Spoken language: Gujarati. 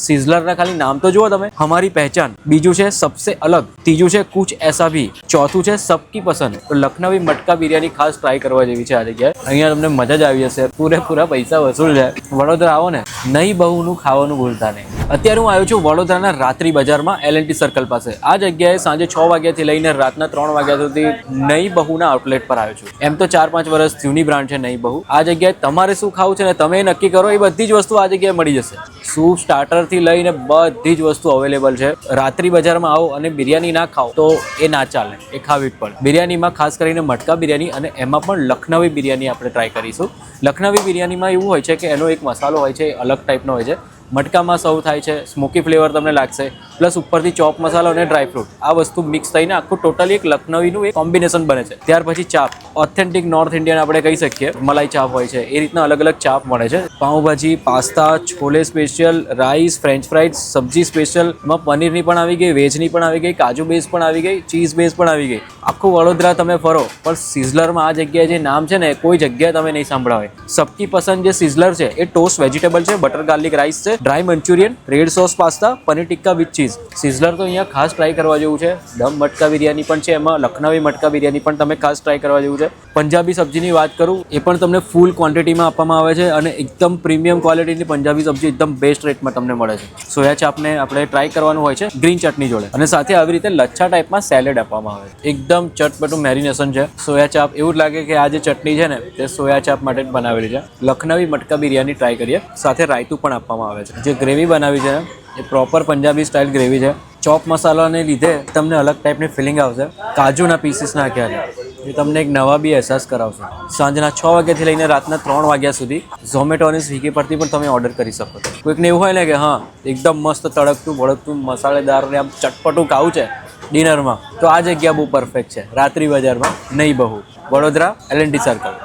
સિઝલરના ખાલી નામ તો જુઓ તમે, હમારી પહેચાન, બીજું છે સબસે અલગ, ત્રીજું છે કુછ એસા ભી, ચોથું છે સબકી પસંદ. તો લખનવી મટકા બિરયાની ખાસ ટ્રાય કરવા જેવી છે આ જગ્યાએ. અહીંયા તમને મજા જ આવી જશે, પૂરેપૂરા પૈસા વસૂલ છે. વડોદરા આવો ને, નહીં બહુનું ખાવાનું ભૂલતા નહીં. અત્યારે હું આવ્યો છું વડોદરાના રાત્રિ બજારમાં LNT સર્કલ પાસે. આ જગ્યાએ સાંજે 6 વાગ્યાથી લઈને રાતના 3 વાગ્યા સુધી નહીં બહુના આઉટલેટ પર આવ્યો છું. એમ તો 4-5 વર્ષ જૂની બ્રાન્ડ છે નહીં બહુ. આ જગ્યાએ તમારે શું ખાવું છે ને તમે નક્કી કરો, એ બધી જ વસ્તુ આ જગ્યાએ મળી જશે. સૂપ સ્ટાર્ટરથી લઈને બધી જ વસ્તુ અવેલેબલ છે. રાત્રિ બજારમાં આવો અને બિરયાની ના ખાઓ તો એ ના ચાલે, એ ખાવી જ પડે. બિરયાનીમાં ખાસ કરીને મટકા બિરયાની અને એમાં પણ લખનવી બિરયાની આપણે ટ્રાય કરીશું. લખનવી બિરયાનીમાં એવું હોય છે કે એનો એક મસાલો હોય છે, અલગ ટાઈપનો હોય છે. મટકામાં સર્વ થાય છે, સ્મોકી ફ્લેવર તમને લાગશે, પ્લસ ઉપરથી ચોપ મસાલો અને ડ્રાય ફ્રૂટ, આ વસ્તુ મિક્સ થઈને આખું ટોટલી એક લખનવીનું એક કોમ્બિનેશન બને છે. ત્યાર પછી ચાપ, ઓથેન્ટિક નોર્થ ઇન્ડિયન આપણે કહી શકીએ, મલાઈ ચાપ હોય છે, એ રીતના અલગ અલગ ચાપ મળે છે. Pav bhaji, pasta, chole special, rice, French fries, સબ્જી સ્પેશિયલ, એમાં પનીરની પણ આવી ગઈ, વેજની પણ આવી ગઈ, કાજુ બેઝ પણ આવી ગઈ, ચીઝ બેઝ પણ આવી ગઈ. આખું વડોદરા તમે ફરો, પણ સિઝલરમાં આ જગ્યાએ જે નામ છે ને કોઈ જગ્યાએ તમે નહીં સાંભળ્યા હોય. સબકી પસંદ જે સિઝલર છે એ ટોસ્ટ વેજીટેબલ છે, બટર ગાર્લિક રાઈસ છે, dry Manchurian, red sauce pasta, paneer tikka with cheese. Sizzler તો અહીંયા ખાસ ટ્રાય કરવા જેવું છે. દમ મટકા બિરયાની પણ છે, એમાં લખનવી મટકા બિરયાની પણ તમે ખાસ ટ્રાય કરવા જેવું છે. પંજાબી સબ્જીની વાત કરું, એ પણ તમને ફૂલ ક્વોન્ટિટીમાં આપવામાં આવે છે અને એકદમ પ્રીમિયમ ક્વોલિટીની પંજાબી સબ્જી એકદમ બેસ્ટ રેટમાં તમને મળે છે. સોયા ચાપને આપણે ટ્રાય કરવાનું હોય છે ગ્રીન ચટણી જોડે, અને સાથે આવી રીતે લચ્છા ટાઈપમાં સેલેડ આપવામાં આવે છે. એકદમ ચટપટું મેરિનેશન છે. સોયા ચાપ એવું જ લાગે કે આ જે ચટણી છે ને તે સોયા ચાપ માટે જ બનાવેલી છે. લખનવી મટકા બિરયાની ટ્રાય કરીએ, સાથે રાયતું પણ આપવામાં આવે છે. જે ગ્રેવી બનાવી છે એ પ્રોપર પંજાબી સ્ટાઇલ ગ્રેવી છે. ચોપ મસાલાને લીધે તમને અલગ ટાઈપની ફિલિંગ આવશે. કાજુના પીસીસ નાખ્યા છે, એ તમને એક નવા બી અહેસાસ કરાવશે. સાંજના 6 વાગ્યાથી લઈને રાતના 3 વાગ્યા સુધી ઝોમેટો અને સ્વિગી પરથી પણ તમે ઓર્ડર કરી શકો છો. કોઈકને એવું હોય ને કે હા એકદમ મસ્ત તળકતું ભડકતું મસાલેદાર ને આમ ચટપટું ખાવું છે ડિનરમાં, તો આ જગ્યા બહુ પરફેક્ટ છે. રાત્રિ બજારમાં નહીં બહુ, વડોદરા LNT સર્કલ.